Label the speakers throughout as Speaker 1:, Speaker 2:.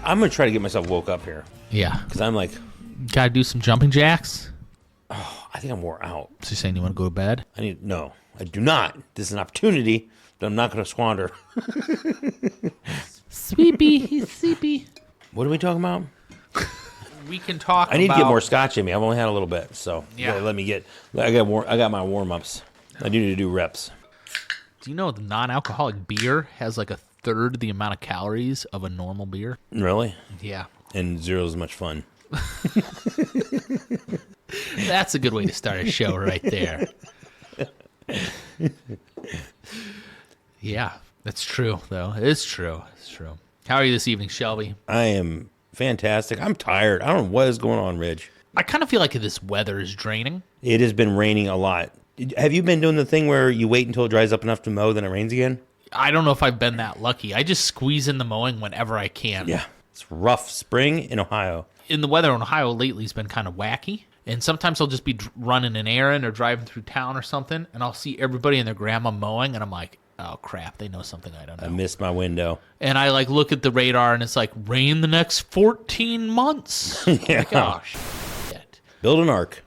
Speaker 1: I'm going to try to get myself woke up here.
Speaker 2: Yeah.
Speaker 1: Because I'm like...
Speaker 2: Gotta do some jumping jacks?
Speaker 1: Oh, I think I'm wore out.
Speaker 2: So you're saying you want to go to bed?
Speaker 1: No, I do not. This is an opportunity that I'm not going to squander.
Speaker 2: Sleepy. He's sleepy.
Speaker 1: What are we talking about?
Speaker 2: We can talk
Speaker 1: I need to get more scotch in me. I've only had a little bit, so
Speaker 2: yeah.
Speaker 1: Let me get... I got my warm-ups. I need to do reps.
Speaker 2: Do you know the non-alcoholic beer has like a third the amount of calories of a normal beer?
Speaker 1: Really?
Speaker 2: Yeah.
Speaker 1: And zero as much fun.
Speaker 2: That's a good way to start a show right there. Yeah, that's true, though. It's true. It's true. How are you this evening, Shelby?
Speaker 1: I am fantastic. I'm tired. I don't know what is going on, Ridge.
Speaker 2: I kind of feel like this weather is draining.
Speaker 1: It has been raining a lot. Have you been doing the thing where you wait until it dries up enough to mow, then it rains again?
Speaker 2: I don't know if I've been that lucky. I just squeeze in the mowing whenever I can.
Speaker 1: Yeah. It's rough spring in Ohio.
Speaker 2: In the weather in Ohio lately has been kind of wacky. And sometimes I'll just be running an errand or driving through town or something, and I'll see everybody and their grandma mowing, and I'm like, oh, crap, they know something I don't know.
Speaker 1: I missed my window.
Speaker 2: And I, like, look at the radar, and it's like, rain the next 14 months.
Speaker 1: Yeah.
Speaker 2: Like, oh, shit.
Speaker 1: Build an ark.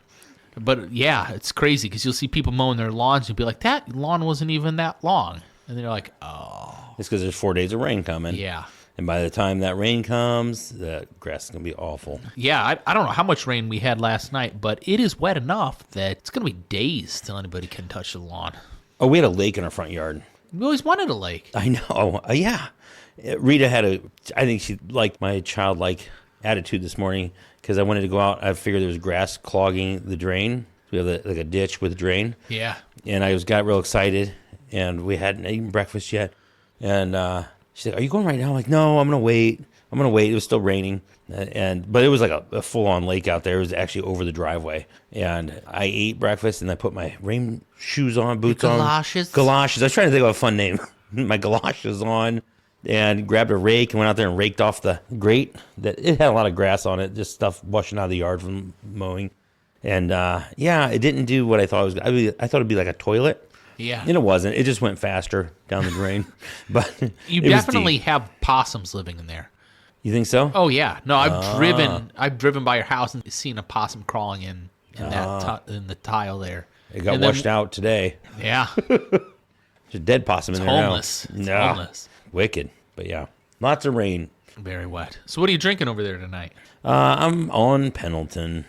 Speaker 2: But, yeah, it's crazy, because you'll see people mowing their lawns, and you'll be like, that lawn wasn't even that long. And then you're like, oh.
Speaker 1: It's because there's 4 days of rain coming.
Speaker 2: Yeah.
Speaker 1: And by the time that rain comes, the grass is going to be awful.
Speaker 2: Yeah, I don't know how much rain we had last night, but it is wet enough that it's going to be days till anybody can touch the lawn.
Speaker 1: Oh, we had a lake in our front yard.
Speaker 2: We always wanted a lake.
Speaker 1: I know. Yeah. Rita I think she liked my childlike attitude this morning because I wanted to go out. I figured there was grass clogging the drain. We have like a ditch with a drain.
Speaker 2: Yeah.
Speaker 1: And I got real excited, and we hadn't eaten breakfast yet. And she said, are you going right now? I'm like, no, I'm going to wait. It was still raining. But it was like a full-on lake out there. It was actually over the driveway. And I ate breakfast, and I put my rain shoes on, boots on.
Speaker 2: Galoshes?
Speaker 1: Galoshes. I was trying to think of a fun name. My galoshes on, and grabbed a rake and went out there and raked off the grate. It had a lot of grass on it, just stuff washing out of the yard from mowing. And, it didn't do what I thought it was. I thought it would be like a toilet.
Speaker 2: Yeah.
Speaker 1: And it wasn't. It just went faster down the drain. But
Speaker 2: you definitely have possums living in there.
Speaker 1: You think so?
Speaker 2: Oh yeah. No, I've driven by your house and seen a possum crawling in the tile there.
Speaker 1: It got washed out today.
Speaker 2: Yeah.
Speaker 1: There's a dead possum in there
Speaker 2: homeless.
Speaker 1: now.
Speaker 2: It's
Speaker 1: no.
Speaker 2: homeless.
Speaker 1: Wicked. But yeah. Lots of rain.
Speaker 2: Very wet. So what are you drinking over there tonight?
Speaker 1: I'm on Pendleton.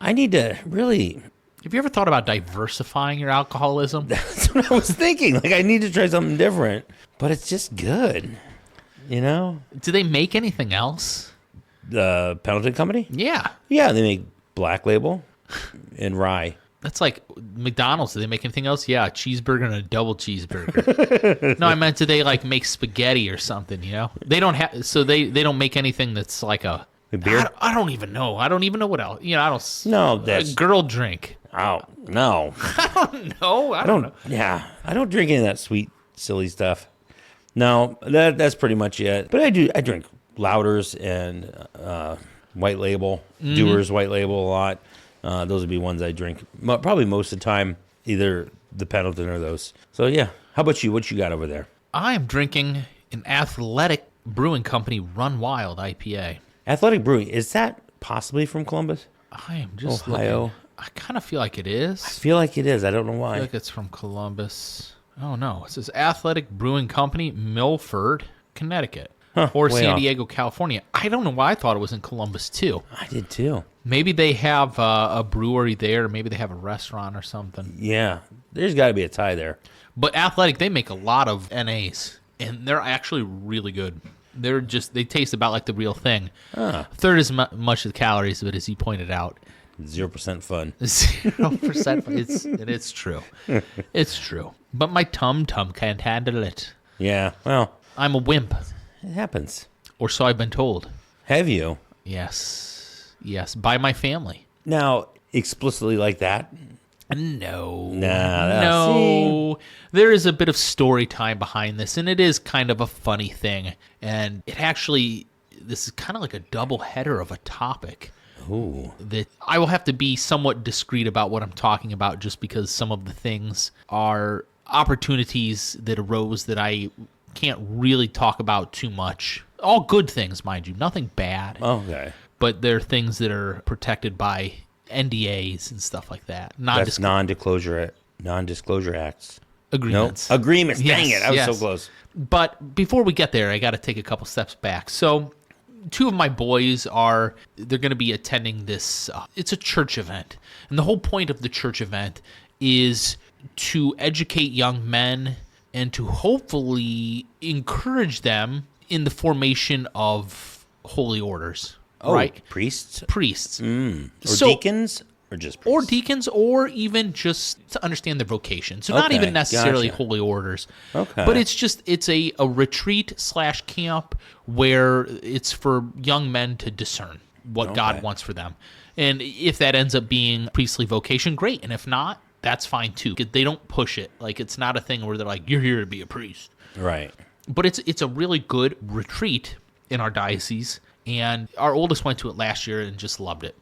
Speaker 1: I need to really...
Speaker 2: Have you ever thought about diversifying your alcoholism?
Speaker 1: That's what I was thinking. Like, I need to try something different. But it's just good. You know?
Speaker 2: Do they make anything else?
Speaker 1: The Pendleton Company?
Speaker 2: Yeah.
Speaker 1: Yeah, they make Black Label and rye.
Speaker 2: That's like McDonald's. Do they make anything else? Yeah, a cheeseburger and a double cheeseburger. No, I meant, do they like make spaghetti or something, you know? They don't have, so they don't make anything that's like a
Speaker 1: beer?
Speaker 2: I don't even know. I don't even know what else. You know, I don't.
Speaker 1: No, that's
Speaker 2: a girl drink.
Speaker 1: Oh, no.
Speaker 2: I don't know. I don't know.
Speaker 1: Yeah, I don't drink any of that sweet, silly stuff. No, that's pretty much it. But I drink Louders and White Label, Dewar's White Label a lot. Those would be ones I drink probably most of the time, either the Pendleton or those. So, yeah. How about you? What you got over there?
Speaker 2: I am drinking an Athletic Brewing Company Run Wild IPA.
Speaker 1: Athletic Brewing, is that possibly from Columbus?
Speaker 2: I am just
Speaker 1: Ohio.
Speaker 2: looking. I kind of feel like it is.
Speaker 1: I feel like it is. I don't know why.
Speaker 2: I feel like it's from Columbus. Oh, no. It says Athletic Brewing Company, Milford, Connecticut. Or San Diego, California. I don't know why I thought it was in Columbus, too.
Speaker 1: I did, too.
Speaker 2: Maybe they have a brewery there. Maybe they have a restaurant or something.
Speaker 1: Yeah. There's got to be a tie there.
Speaker 2: But Athletic, they make a lot of NAs, and they're actually really good. They taste about like the real thing. Third as much of the calories, but as he pointed out,
Speaker 1: 0% fun.
Speaker 2: 0%. It's true. It's true. But my tum can't handle it.
Speaker 1: Yeah. Well,
Speaker 2: I'm a wimp.
Speaker 1: It happens.
Speaker 2: Or so I've been told.
Speaker 1: Have you?
Speaker 2: Yes. By my family.
Speaker 1: Now, explicitly like that?
Speaker 2: No.
Speaker 1: No.
Speaker 2: There is a bit of story time behind this, and it is kind of a funny thing. And this is kind of like a double header of a topic.
Speaker 1: Ooh.
Speaker 2: That I will have to be somewhat discreet about what I'm talking about, just because some of the things are opportunities that arose that I can't really talk about too much. All good things, mind you, nothing bad.
Speaker 1: Okay.
Speaker 2: But there are things that are protected by NDAs and stuff like that.
Speaker 1: That's non-disclosure acts.
Speaker 2: Agreements.
Speaker 1: Nope. Agreements.
Speaker 2: Yes,
Speaker 1: Dang it. I was
Speaker 2: yes.
Speaker 1: so close.
Speaker 2: But before we get there, I got to take a couple steps back. So 2 of my boys they're going to be attending this. It's a church event. And the whole point of the church event is to educate young men and to hopefully encourage them in the formation of holy orders.
Speaker 1: Oh,
Speaker 2: right?
Speaker 1: Priests?
Speaker 2: Priests.
Speaker 1: Or deacons? Or just priests?
Speaker 2: Or deacons, or even just to understand their vocation. So not
Speaker 1: Okay,
Speaker 2: even necessarily
Speaker 1: gotcha.
Speaker 2: holy orders.
Speaker 1: Okay.
Speaker 2: But it's a retreat/camp where it's for young men to discern what God wants for them. And if that ends up being priestly vocation, great. And if not, that's fine too. They don't push it. Like, it's not a thing where they're like, you're here to be a priest.
Speaker 1: Right.
Speaker 2: But it's a really good retreat in our diocese. And our oldest went to it last year and just loved it.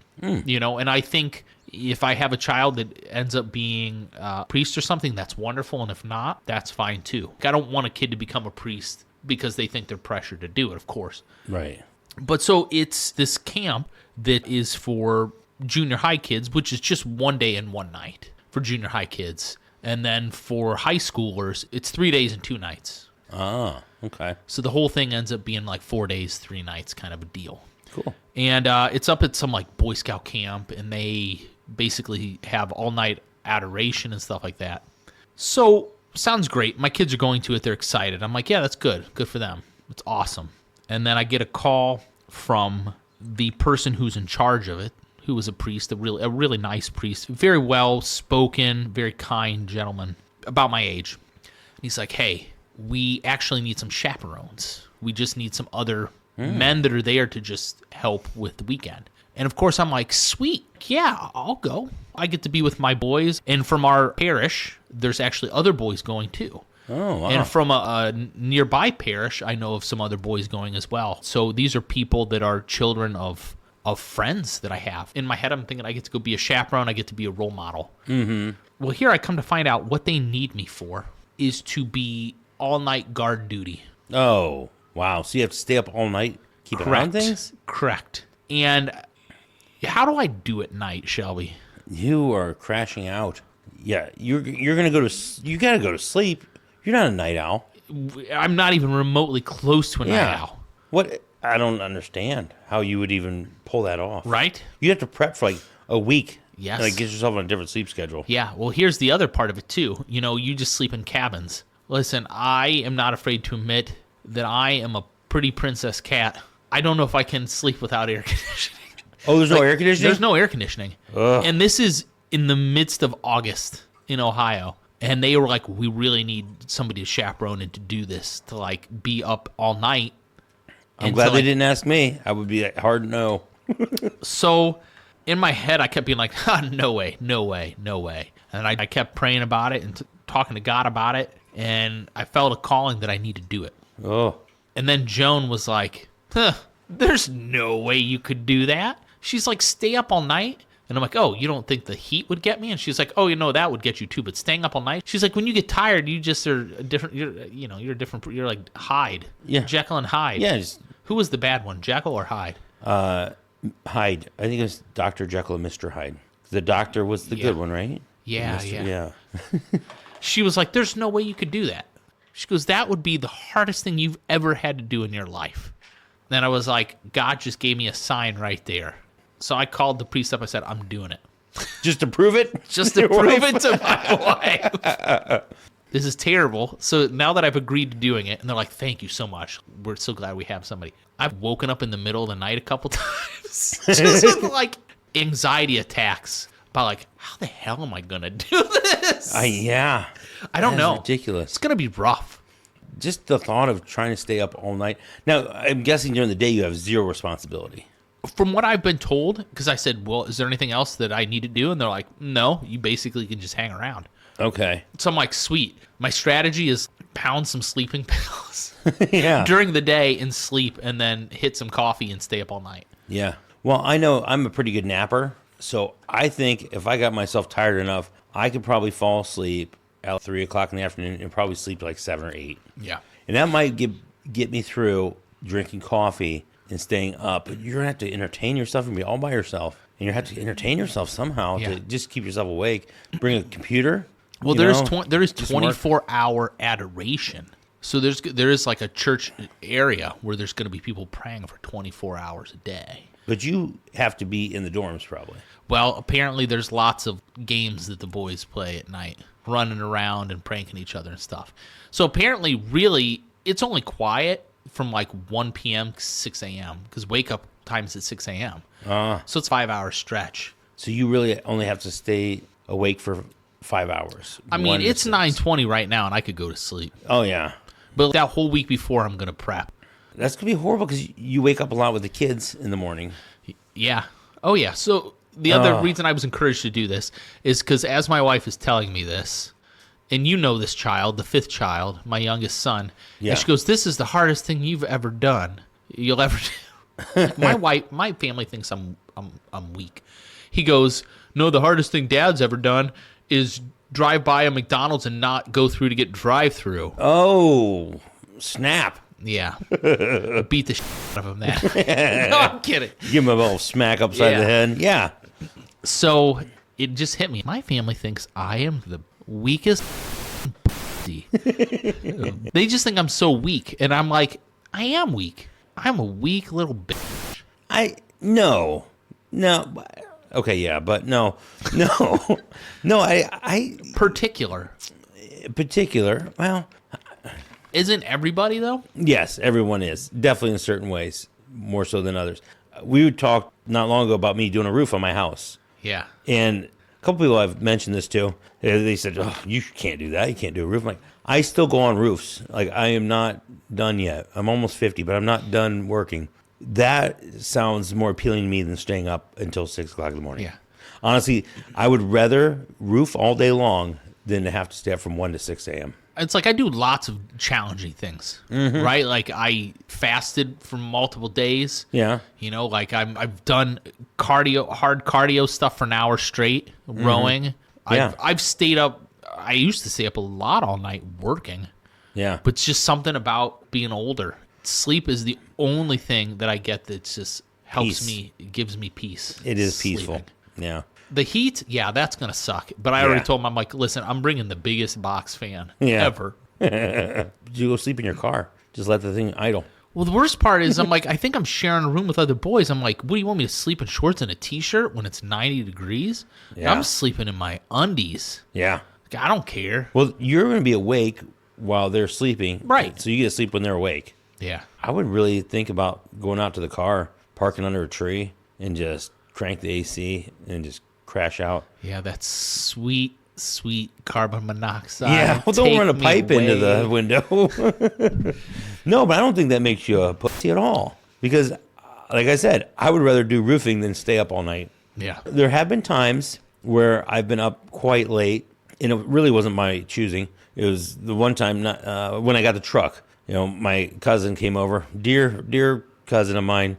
Speaker 2: You know, and I think if I have a child that ends up being a priest or something, that's wonderful. And if not, that's fine too. I don't want a kid to become a priest because they think they're pressured to do it, of course.
Speaker 1: Right.
Speaker 2: But so it's this camp that is for junior high kids, which is just 1 day and 1 night for junior high kids. And then for high schoolers, it's 3 days and 2 nights.
Speaker 1: Ah, okay.
Speaker 2: So the whole thing ends up being like 4 days, 3 nights kind of a deal.
Speaker 1: Cool.
Speaker 2: And it's up at some like Boy Scout camp, and they basically have all night adoration and stuff like that. So sounds great. My kids are going to it. They're excited. I'm like, yeah, that's good. Good for them. It's awesome. And then I get a call from the person who's in charge of it, who was a priest, a really nice priest, very well spoken, very kind gentleman, about my age. And he's like, hey, we actually need some chaperones. We just need some other men that are there to just help with the weekend. And of course, I'm like, sweet, yeah, I'll go. I get to be with my boys. And from our parish, there's actually other boys going too.
Speaker 1: Oh, wow.
Speaker 2: And from a nearby parish, I know of some other boys going as well. So these are people that are children of friends that I have. In my head, I'm thinking I get to go be a chaperone. I get to be a role model. Mm-hmm. Well, here I come to find out what they need me for is to be all-night guard duty.
Speaker 1: Oh, wow. So you have to stay up all night, keep an eye on things?
Speaker 2: Correct. And how do I do at night, Shelby?
Speaker 1: You are crashing out. Yeah, you're gonna you gotta go to sleep. You're not a night owl.
Speaker 2: I'm not even remotely close to a night owl.
Speaker 1: What? I don't understand how you would even pull that off.
Speaker 2: Right?
Speaker 1: You have to prep for like a week.
Speaker 2: Yes.
Speaker 1: And like get yourself on a different sleep schedule.
Speaker 2: Yeah, well, here's the other part of it, too. You know, you just sleep in cabins. Listen, I am not afraid to admit that I am a pretty princess cat. I don't know if I can sleep without air conditioning.
Speaker 1: Oh, there's no air conditioning?
Speaker 2: There's no air conditioning.
Speaker 1: Ugh.
Speaker 2: And this is in the midst of August in Ohio. And they were like, we really need somebody to chaperone and to do this, to like be up all night.
Speaker 1: I'm glad they didn't ask me. I would be like, hard no.
Speaker 2: So in my head, I kept being like, no way, no way, no way. And I kept praying about it and talking to God about it. And I felt a calling that I need to do it.
Speaker 1: Oh.
Speaker 2: And then Joan was like, there's no way you could do that. She's like, stay up all night. And I'm like, oh, you don't think the heat would get me? And she's like, oh, you know, that would get you too. But staying up all night? She's like, when you get tired, you just are different. You're different. You're like Hyde.
Speaker 1: Yeah.
Speaker 2: Jekyll and Hyde.
Speaker 1: Yeah.
Speaker 2: Who was the bad one, Jekyll or Hyde?
Speaker 1: Hyde. I think it was Dr. Jekyll and Mr. Hyde. The doctor was the good one, right?
Speaker 2: Yeah,
Speaker 1: Mr.
Speaker 2: yeah. She was like, there's no way you could do that. She goes, that would be the hardest thing you've ever had to do in your life. Then I was like, God just gave me a sign right there. So I called the priest up. I said, I'm doing it.
Speaker 1: Just to prove it?
Speaker 2: Just to prove it to my wife. This is terrible. So now that I've agreed to doing it, and they're like, thank you so much. We're so glad we have somebody. I've woken up in the middle of the night a couple times. Just with like anxiety attacks about like, how the hell am I going to do this?
Speaker 1: Yeah.
Speaker 2: I don't know.
Speaker 1: Ridiculous.
Speaker 2: It's going to be rough.
Speaker 1: Just the thought of trying to stay up all night. Now, I'm guessing during the day you have zero responsibility.
Speaker 2: From what I've been told, because I said, well, is there anything else that I need to do? And they're like, no, you basically can just hang around.
Speaker 1: Okay.
Speaker 2: So I'm like, sweet. My strategy is pound some sleeping pills
Speaker 1: Yeah.
Speaker 2: during the day and sleep, and then hit some coffee and stay up all night.
Speaker 1: Yeah. Well, I know I'm a pretty good napper, so I think if I got myself tired enough, I could probably fall asleep at 3 o'clock in the afternoon and probably sleep like 7 or 8.
Speaker 2: Yeah.
Speaker 1: And that might get me through drinking coffee and staying up. But you're going to have to entertain yourself and be all by yourself. And you have to entertain yourself somehow to just keep yourself awake. Bring a computer.
Speaker 2: Well, there is 24-hour adoration. So there is like a church area where there's going to be people praying for 24 hours a day.
Speaker 1: But you have to be in the dorms probably.
Speaker 2: Well, apparently there's lots of games that the boys play at night, running around and pranking each other and stuff. So apparently, really, it's only quiet from like 1 p.m. to 6 a.m. because wake-up time is at 6 a.m. So it's a 5-hour stretch.
Speaker 1: So you really only have to stay awake for 5 hours.
Speaker 2: I mean, it's 9:20 right now, and I could go to sleep.
Speaker 1: Oh, yeah.
Speaker 2: But that whole week before, I'm going to prep.
Speaker 1: That's going to be horrible because you wake up a lot with the kids in the morning.
Speaker 2: Yeah. Oh, yeah. So the other reason I was encouraged to do this is because as my wife is telling me this, and you know this child, the 5th child, my youngest son, and she goes, this is the hardest thing you've ever done. You'll ever do. My family thinks I'm weak. He goes, no, the hardest thing Dad's ever done is drive by a McDonald's and not go through to get drive-through.
Speaker 1: Oh, snap.
Speaker 2: Yeah. I beat the shit out of him that. No, I'm kidding.
Speaker 1: Give him a little smack upside the head. Yeah.
Speaker 2: So it just hit me. My family thinks I am the weakest They just think I'm so weak. And I'm like, I am weak. I'm a weak little bitch.
Speaker 1: No. Okay, yeah, but no. I
Speaker 2: particular.
Speaker 1: Well,
Speaker 2: isn't everybody though?
Speaker 1: yes, everyone is definitely in certain ways, more so than others. We talked not long ago about me doing a roof on my house.
Speaker 2: Yeah.
Speaker 1: And a couple people I've mentioned this to, they said, oh, you can't do that. You can't do a roof. I'm like, I still go on roofs. Like, I am not done yet. I'm almost 50, but I'm not done working. That sounds more appealing to me than staying up until 6 o'clock in the morning.
Speaker 2: Yeah.
Speaker 1: Honestly, I would rather roof all day long than to have to stay up from 1 to 6 a.m.
Speaker 2: It's like I do lots of challenging things, right? Like I fasted for multiple days.
Speaker 1: Yeah.
Speaker 2: You know, like I've done hard cardio stuff for an hour straight, rowing.
Speaker 1: Yeah.
Speaker 2: I've stayed up. I used to stay up a lot all night working.
Speaker 1: Yeah.
Speaker 2: But it's just something about being older. Sleep is the only thing that I get that just helps me, gives me peace.
Speaker 1: It is
Speaker 2: Sleeping.
Speaker 1: peaceful. Yeah.
Speaker 2: The heat, yeah, that's going to suck. But I already told him, I'm like, listen, I'm bringing the biggest box fan ever.
Speaker 1: You go sleep in your car. Just let the thing idle.
Speaker 2: Well, the worst part is I'm like, I think I'm sharing a room with other boys. I'm like, what do you want me to sleep in shorts and a T-shirt when it's 90 degrees?
Speaker 1: Yeah.
Speaker 2: I'm sleeping in my undies.
Speaker 1: Yeah.
Speaker 2: Like, I don't care.
Speaker 1: Well, you're going to be awake while they're sleeping.
Speaker 2: Right.
Speaker 1: So you get to sleep when they're awake.
Speaker 2: Yeah.
Speaker 1: I would really think about going out to the car, parking under a tree, and just crank the AC and just crash out.
Speaker 2: Yeah, that's sweet, sweet carbon monoxide.
Speaker 1: Yeah, well, don't run a pipe into the window. No, but I don't think that makes you a pussy at all. Because, like I said, I would rather do roofing than stay up all night.
Speaker 2: Yeah.
Speaker 1: There have been times where I've been up quite late, and it really wasn't my choosing. It was the one time when I got the truck. You know, my cousin came over, dear cousin of mine,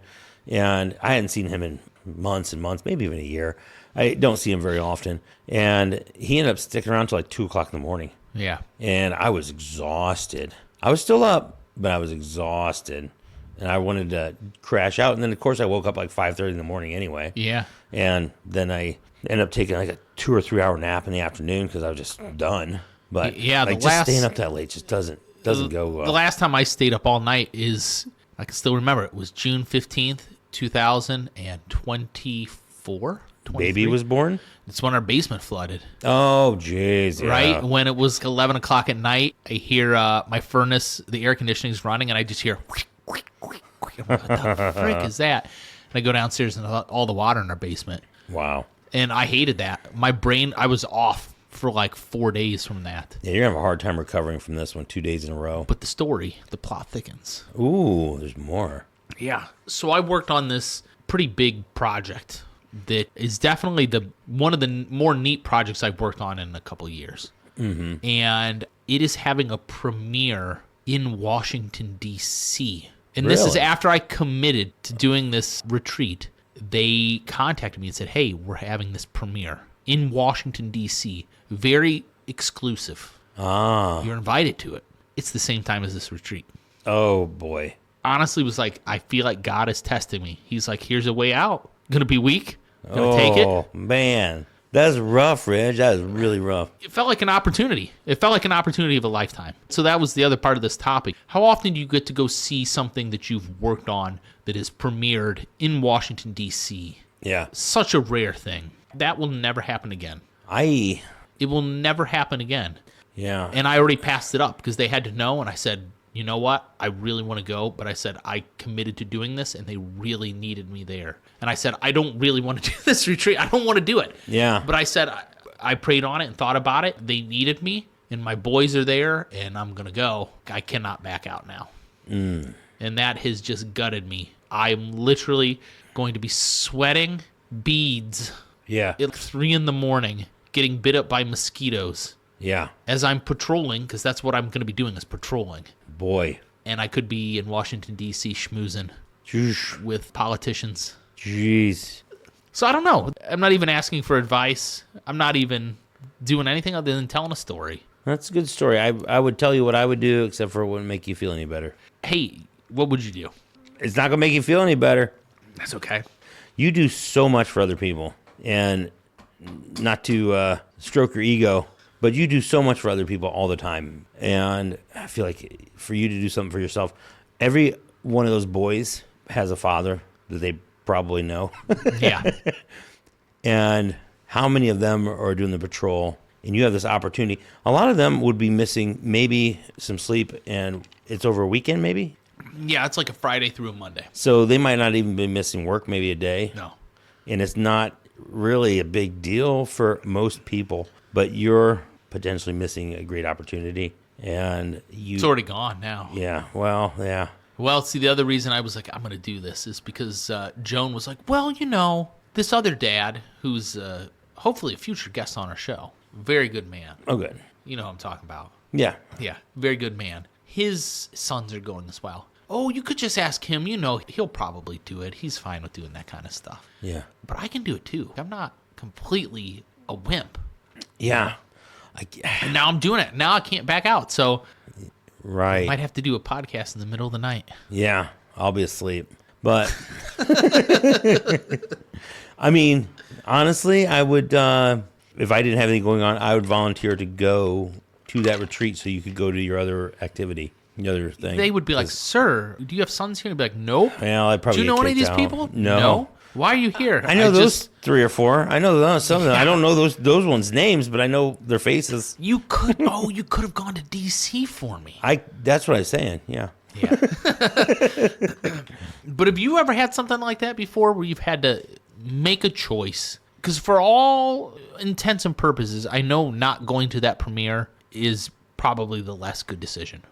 Speaker 1: and I hadn't seen him in months and months, maybe even a year. I don't see him very often. And he ended up sticking around till like 2 o'clock in the morning.
Speaker 2: Yeah.
Speaker 1: And I was exhausted. I was still up, but I was exhausted. And I wanted to crash out. And then, of course, I woke up like 5:30 in the morning anyway.
Speaker 2: Yeah.
Speaker 1: And then I ended up taking like a 2 or 3 hour nap in the afternoon because I was just done. But
Speaker 2: yeah,
Speaker 1: like, just staying up that late just doesn't go well.
Speaker 2: The last time I stayed up all night is, I can still remember, it was June 15th, 2024.
Speaker 1: Baby was born?
Speaker 2: It's when our basement flooded.
Speaker 1: Oh, jeez. Yeah.
Speaker 2: Right? When it was 11 o'clock at night, I hear my furnace, the air conditioning is running, and I just hear, I'm like, what the frick is that? And I go downstairs and all the water in our basement.
Speaker 1: Wow.
Speaker 2: And I hated that. My brain, I was off for like 4 days from that.
Speaker 1: Yeah, you're going to have a hard time recovering from this one 2 days in a row.
Speaker 2: But the plot thickens.
Speaker 1: Ooh, there's more.
Speaker 2: Yeah. So I worked on this pretty big project that is definitely one of the more neat projects I've worked on in a couple of years. Mm-hmm. And it is having a premiere in Washington, D.C. And this is after I committed to doing this retreat. They contacted me and said, hey, we're having this premiere in Washington, D.C. Very exclusive. You're invited to it. it's the same time as this retreat.
Speaker 1: Oh, boy.
Speaker 2: Honestly, was like, I feel like God is testing me. He's like, here's a way out. Going to be weak. Going to take it.
Speaker 1: Oh, man. That's rough, Ridge. That is really rough.
Speaker 2: It felt like an opportunity. It felt like an opportunity of a lifetime. So that was the other part of this topic. How often do you get to go see something that you've worked on that is premiered in Washington, D.C.?
Speaker 1: Yeah.
Speaker 2: Such a rare thing. That will never happen again.
Speaker 1: It
Speaker 2: will never happen again.
Speaker 1: Yeah.
Speaker 2: And I already passed it up because they had to know, and I said, you know what? I really want to go, but I said I committed to doing this, and they really needed me there. And I said, I don't really want to do this retreat. I don't want to do it.
Speaker 1: Yeah.
Speaker 2: But I said, I prayed on it and thought about it. They needed me, and my boys are there, and I'm going to go. I cannot back out now. And that has just gutted me. I'm literally going to be sweating beads
Speaker 1: Yeah.
Speaker 2: at 3 a.m, getting bit up by mosquitoes.
Speaker 1: Yeah.
Speaker 2: As I'm patrolling, because that's what I'm going to be doing is patrolling.
Speaker 1: Boy.
Speaker 2: And I could be in Washington, D.C. schmoozing with politicians.
Speaker 1: Jeez.
Speaker 2: So I don't know. I'm not even asking for advice. I'm not even doing anything other than telling a story.
Speaker 1: That's a good story. I would tell you what I would do, except for it wouldn't make you feel any better.
Speaker 2: Hey, what would you do?
Speaker 1: It's not going to make you feel any better.
Speaker 2: That's okay.
Speaker 1: You do so much for other people. And not to stroke your ego, but you do so much for other people all the time. And I feel like for you to do something for yourself, every one of those boys has a father that they probably know.
Speaker 2: Yeah.
Speaker 1: And how many of them are doing the patrol? And you have this opportunity. A lot of them would be missing maybe some sleep, and it's over a weekend maybe?
Speaker 2: Yeah, it's like a Friday through a Monday.
Speaker 1: So they might not even be missing work, maybe a day.
Speaker 2: No.
Speaker 1: And it's not really a big deal for most people, but you're potentially missing a great opportunity. And
Speaker 2: It's already gone now.
Speaker 1: Yeah, well, yeah.
Speaker 2: Well, see, the other reason I was like, I'm going to do this is because Joan was like, well, you know, this other dad who's hopefully a future guest on our show, very good man.
Speaker 1: Oh, good.
Speaker 2: You know what I'm talking about.
Speaker 1: Yeah.
Speaker 2: Yeah, very good man. His sons are going as well. Oh, you could just ask him. You know, he'll probably do it. He's fine with doing that kind of stuff.
Speaker 1: Yeah.
Speaker 2: But I can do it too. I'm not completely a wimp.
Speaker 1: Yeah.
Speaker 2: And now I'm doing it. Now I can't back out. So
Speaker 1: Right.
Speaker 2: I might have to do a podcast in the middle of the night.
Speaker 1: Yeah, I'll be asleep. But, I mean, honestly, I would, if I didn't have anything going on, I would volunteer to go to that retreat so you could go to your other activity, the other thing.
Speaker 2: They would be like, sir, do you have sons here? I'd be like, nope.
Speaker 1: Well, I'd probably
Speaker 2: Do you know
Speaker 1: get
Speaker 2: any of these
Speaker 1: kicked out.
Speaker 2: people?
Speaker 1: No.
Speaker 2: Why are you here?
Speaker 1: I know those 3 or 4. I know some of them. I don't know those ones' names, but I know their faces.
Speaker 2: You could have gone to D.C. for me.
Speaker 1: That's what I was saying, yeah.
Speaker 2: Yeah. But have you ever had something like that before where you've had to make a choice? Because for all intents and purposes, I know not going to that premiere is probably the less good decision.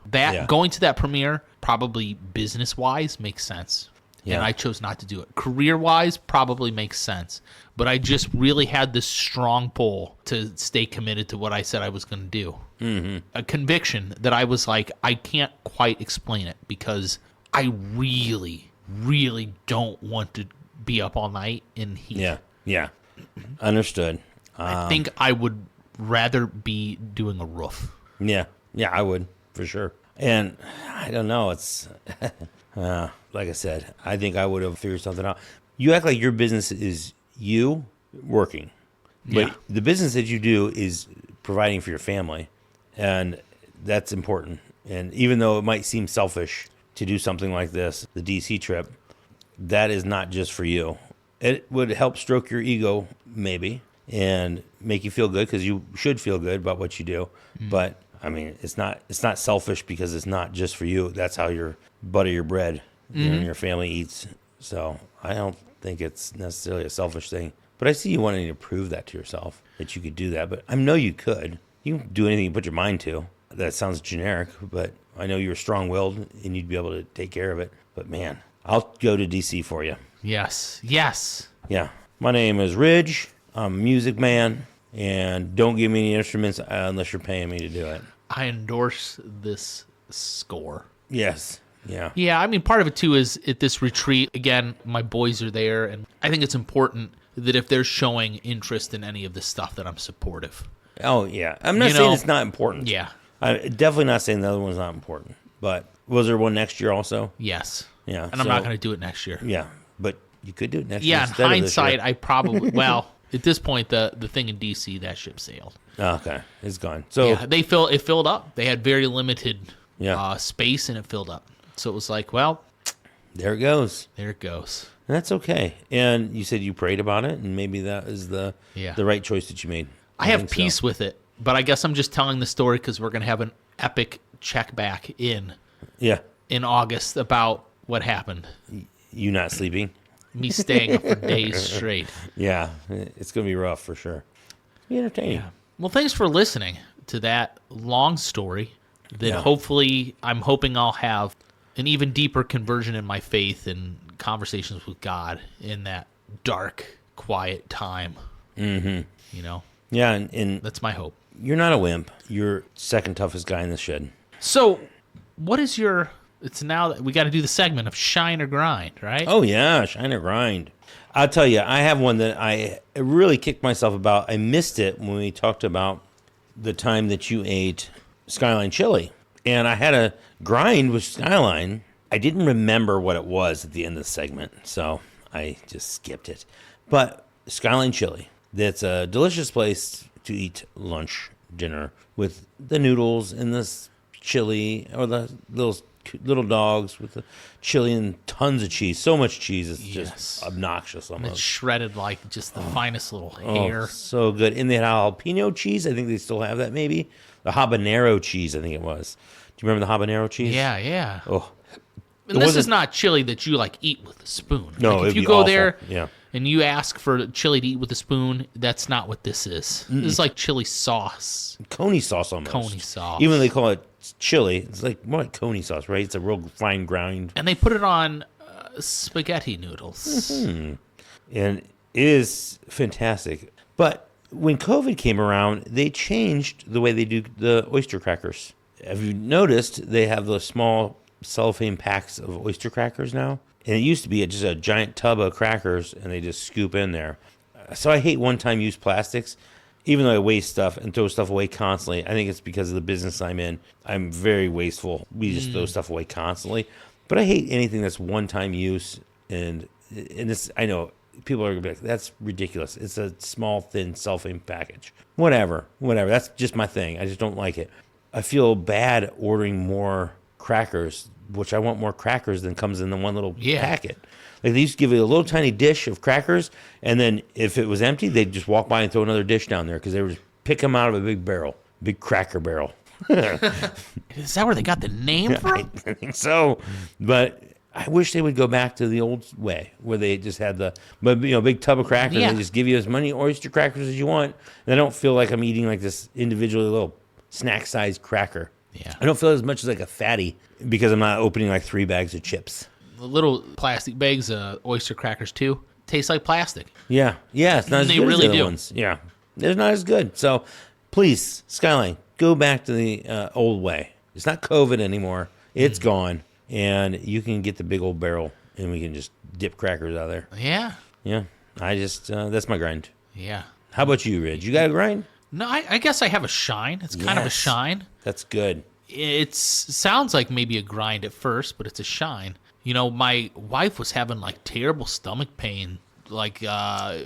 Speaker 2: Going to that premiere, probably business-wise, makes sense. Yeah. And I chose not to do it. Career-wise, probably makes sense. But I just really had this strong pull to stay committed to what I said I was going to do. Mm-hmm. A conviction that I was like, I can't quite explain it because I really, really don't want to be up all night in heat.
Speaker 1: Yeah. Understood.
Speaker 2: I think I would rather be doing a roof.
Speaker 1: Yeah, I would, for sure. And I don't know, it's... like I said, I think I would have figured something out. You act like your business is you working. But the business that you do is providing for your family. And that's important. And even though it might seem selfish to do something like this, the DC trip, that is not just for you. It would help stroke your ego, maybe, and make you feel good because you should feel good about what you do. Mm-hmm. But, I mean, it's not selfish because it's not just for you. That's how you butter your bread. And your family eats. So I don't think it's necessarily a selfish thing. But I see you wanting to prove that to yourself, that you could do that. But I know you could. You can do anything you put your mind to. That sounds generic, but I know you're strong-willed and you'd be able to take care of it. But, man, I'll go to D.C. for you.
Speaker 2: Yes.
Speaker 1: Yeah. My name is Ridge. I'm a music man. And don't give me any instruments unless you're paying me to do it.
Speaker 2: I endorse this score.
Speaker 1: Yes. Yeah.
Speaker 2: Yeah, I mean, part of it, too, is at this retreat, again, my boys are there, and I think it's important that if they're showing interest in any of this stuff that I'm supportive.
Speaker 1: Oh, yeah. I'm not saying it's not important.
Speaker 2: Yeah.
Speaker 1: I'm definitely not saying the other one's not important, but was there one next year also?
Speaker 2: Yes.
Speaker 1: Yeah.
Speaker 2: And I'm not going to do it next year.
Speaker 1: Yeah, but you could do it next year.
Speaker 2: Yeah, in
Speaker 1: instead of this
Speaker 2: hindsight,
Speaker 1: year.
Speaker 2: I probably, well, at this point, the thing in DC, that ship sailed.
Speaker 1: Okay, it's gone. So
Speaker 2: Yeah, it filled up. They had very limited
Speaker 1: Yeah.
Speaker 2: space, and it filled up. So it was like, well,
Speaker 1: there it goes.
Speaker 2: there it goes.
Speaker 1: And that's okay. And you said you prayed about it, and maybe that is the right choice that you made.
Speaker 2: I have
Speaker 1: think so.
Speaker 2: peace with it, but I guess I'm just telling the story because we're going to have an epic check back in August about what happened.
Speaker 1: You not sleeping?
Speaker 2: Me staying up for days straight.
Speaker 1: Yeah, it's going to be rough for sure. Be entertaining.
Speaker 2: Yeah. Well, thanks for listening to that long story that hopefully I'm hoping I'll have an even deeper conversion in my faith and conversations with God in that dark, quiet time.
Speaker 1: Mm-hmm.
Speaker 2: You know?
Speaker 1: Yeah, and
Speaker 2: that's my hope.
Speaker 1: You're not a wimp. You're second toughest guy in the shed.
Speaker 2: So, what is your... It's now that we got to do the segment of shine or grind, right?
Speaker 1: Oh, yeah, shine or grind. I'll tell you, I have one that I really kicked myself about. I missed it when we talked about the time that you ate Skyline chili. And I had a grind with Skyline. I didn't remember what it was at the end of the segment, so I just skipped it. But Skyline chili, that's a delicious place to eat lunch, dinner, with the noodles and the chili, or the little dogs with the chili and tons of cheese. So much cheese, it's just obnoxious almost.
Speaker 2: And it's shredded like just the finest little hair.
Speaker 1: Oh, so good. And they had jalapeno cheese. I think they still have that maybe. The habanero cheese, I think it was. Do you remember the habanero cheese?
Speaker 2: Yeah, yeah.
Speaker 1: Oh.
Speaker 2: And this is not chili that you like eat with a spoon.
Speaker 1: No,
Speaker 2: like, if
Speaker 1: it'd
Speaker 2: you
Speaker 1: be
Speaker 2: go
Speaker 1: awful.
Speaker 2: there
Speaker 1: Yeah.
Speaker 2: and you ask for chili to eat with a spoon, that's not what this is. This is like chili sauce.
Speaker 1: Coney sauce almost.
Speaker 2: Coney sauce.
Speaker 1: Even though they call it chili, it's like more like coney sauce, right? It's a real fine grind.
Speaker 2: And they put it on spaghetti noodles.
Speaker 1: Mm-hmm. And it is fantastic. But when COVID came around, they changed the way they do the oyster crackers. Have you noticed they have those small cellophane packs of oyster crackers now? And it used to be just a giant tub of crackers, and they just scoop in there. So I hate one-time use plastics. Even though I waste stuff and throw stuff away constantly, I think it's because of the business I'm in. I'm very wasteful. We just throw stuff away constantly. But I hate anything that's one-time use. And this, I know people are going to be like, that's ridiculous. It's a small, thin cellophane package. Whatever. That's just my thing. I just don't like it. I feel bad ordering more crackers, which I want more crackers than comes in the one little packet. Like they used to give you a little tiny dish of crackers, and then if it was empty, they'd just walk by and throw another dish down there because they would just pick them out of a big barrel, big cracker barrel.
Speaker 2: Is that where they got the name from?
Speaker 1: I think so. But I wish they would go back to the old way where they just had big tub of crackers.
Speaker 2: Yeah.
Speaker 1: They just give you as many oyster crackers as you want. And I don't feel like I'm eating like this individually little snack-sized cracker.
Speaker 2: Yeah.
Speaker 1: I don't feel as much as like a fatty because I'm not opening like 3 bags of chips.
Speaker 2: The little plastic bags of oyster crackers, too, taste like plastic.
Speaker 1: Yeah. It's not as
Speaker 2: They
Speaker 1: good
Speaker 2: really
Speaker 1: as the other
Speaker 2: do.
Speaker 1: ones. Yeah. They're not as good. So please, Skyline, go back to the old way. It's not COVID anymore. It's gone. And you can get the big old barrel, and we can just dip crackers out of there.
Speaker 2: Yeah.
Speaker 1: Yeah. I just, that's my grind.
Speaker 2: Yeah.
Speaker 1: How about you, Ridge? You got a grind?
Speaker 2: No, I guess I have a shine. It's kind of a shine.
Speaker 1: That's good.
Speaker 2: It sounds like maybe a grind at first, but it's a shine. You know, my wife was having like terrible stomach pain like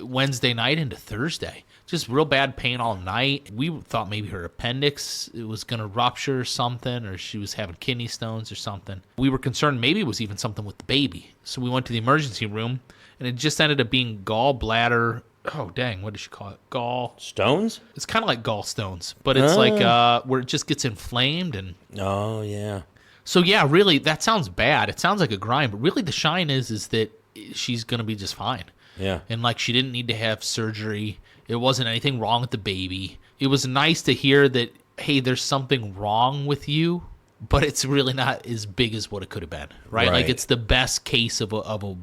Speaker 2: Wednesday night into Thursday. Just real bad pain all night. We thought maybe her appendix was going to rupture or something, or she was having kidney stones or something. We were concerned maybe it was even something with the baby. So we went to the emergency room, and it just ended up being gallbladder. Oh, dang, what did she call it?
Speaker 1: Stones?
Speaker 2: It's kind of like gallstones, but it's like where it just gets inflamed. And
Speaker 1: Oh, yeah.
Speaker 2: so, yeah, really, that sounds bad. It sounds like a grind, but really the shine is that she's going to be just fine.
Speaker 1: Yeah.
Speaker 2: And, like, she didn't need to have surgery. It wasn't anything wrong with the baby. It was nice to hear that, hey, there's something wrong with you, but it's really not as big as what it could have been, right? Like, it's the best case of a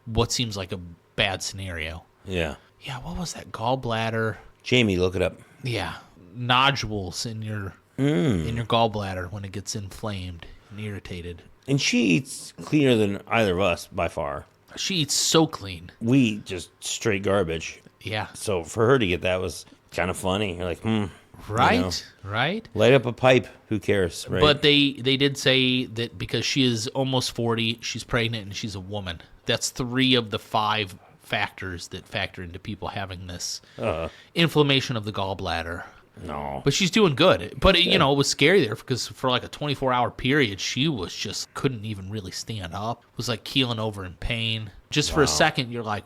Speaker 2: what seems like a bad scenario.
Speaker 1: Yeah.
Speaker 2: Yeah, what was that? Gallbladder.
Speaker 1: Jamie, look it up.
Speaker 2: Yeah, nodules in your gallbladder when it gets inflamed and irritated.
Speaker 1: And she eats cleaner than either of us by far.
Speaker 2: She eats so clean.
Speaker 1: We eat just straight garbage.
Speaker 2: Yeah.
Speaker 1: So for her to get that was kind of funny. You're like,
Speaker 2: Right, right.
Speaker 1: Light up a pipe. Who cares, right?
Speaker 2: But they did say that because she is almost 40, she's pregnant, and she's a woman. That's 3 of the 5 factors that factor into people having this inflammation of the gallbladder.
Speaker 1: No.
Speaker 2: But she's doing good. But, it was scary there because for like a 24-hour period, she was just couldn't even really stand up. Was like keeling over in pain. Just for a second, you're like,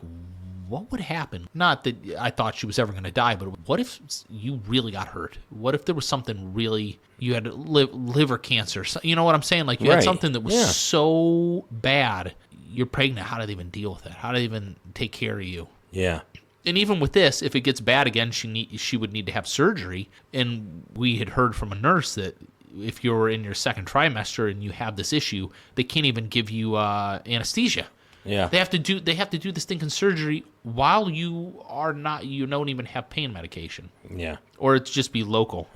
Speaker 2: what would happen? Not that I thought she was ever going to die, but what if you really got hurt? What if there was something really, you had liver cancer? You know what I'm saying? Like you had something that was so bad. You're pregnant. How do they even deal with that? How do they even take care of you?
Speaker 1: Yeah.
Speaker 2: And even with this, if it gets bad again, she would need to have surgery. And we had heard from a nurse that if you're in your second trimester and you have this issue, they can't even give you anesthesia.
Speaker 1: Yeah.
Speaker 2: They have to do this stinking surgery while you don't even have pain medication.
Speaker 1: Yeah.
Speaker 2: Or it's just be local.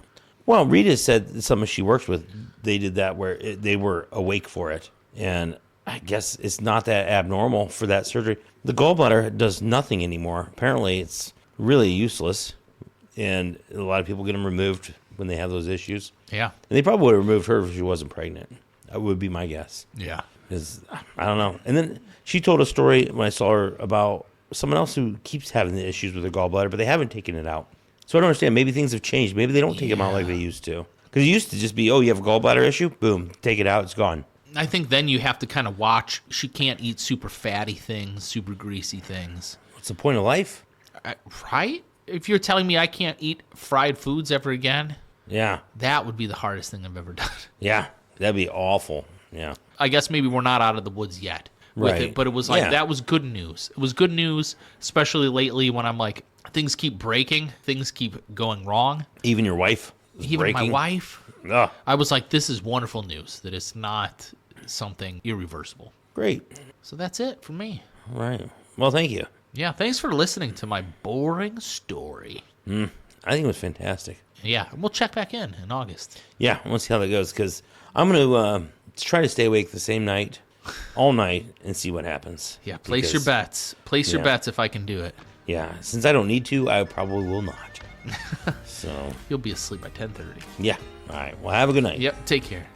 Speaker 1: Well, Rita said someone she works with, they did that where they were awake for it. And I guess it's not that abnormal for that surgery. The gallbladder does nothing anymore. Apparently, it's really useless. And a lot of people get them removed when they have those issues.
Speaker 2: Yeah.
Speaker 1: And they probably would have removed her if she wasn't pregnant. That would be my guess.
Speaker 2: Yeah.
Speaker 1: Because, I don't know. And then she told a story when I saw her about someone else who keeps having the issues with their gallbladder, but they haven't taken it out. So I don't understand. Maybe things have changed. Maybe they don't take them out like they used to. Because it used to just be, you have a gallbladder issue? Boom. Take it out. It's gone.
Speaker 2: I think then you have to kind of watch. She can't eat super fatty things, super greasy things.
Speaker 1: What's the point of life?
Speaker 2: Right? If you're telling me I can't eat fried foods ever again,
Speaker 1: Yeah.
Speaker 2: that would be the hardest thing I've ever done.
Speaker 1: Yeah. That'd be awful. Yeah.
Speaker 2: I guess maybe we're not out of the woods yet with
Speaker 1: Right.
Speaker 2: it, but it was like, that was good news. It was good news, especially lately when I'm like, things keep breaking, things keep going wrong.
Speaker 1: Even your wife was
Speaker 2: Even
Speaker 1: breaking?
Speaker 2: my wife.
Speaker 1: Ugh.
Speaker 2: I was like, this is wonderful news that it's not something irreversible.
Speaker 1: Great.
Speaker 2: So that's it for me.
Speaker 1: All right. Well, thank you.
Speaker 2: Yeah, thanks for listening to my boring story.
Speaker 1: I think it was fantastic.
Speaker 2: Yeah, we'll check back in August.
Speaker 1: Yeah, we'll see how that goes because I'm going to try to stay awake the same night, all night, and see what happens.
Speaker 2: Yeah, place your bets. Place your bets if I can do it.
Speaker 1: Yeah, since I don't need to, I probably will not. So
Speaker 2: You'll be asleep by 10:30.
Speaker 1: yeah. All right. Well, have a good night.
Speaker 2: Yep, take care.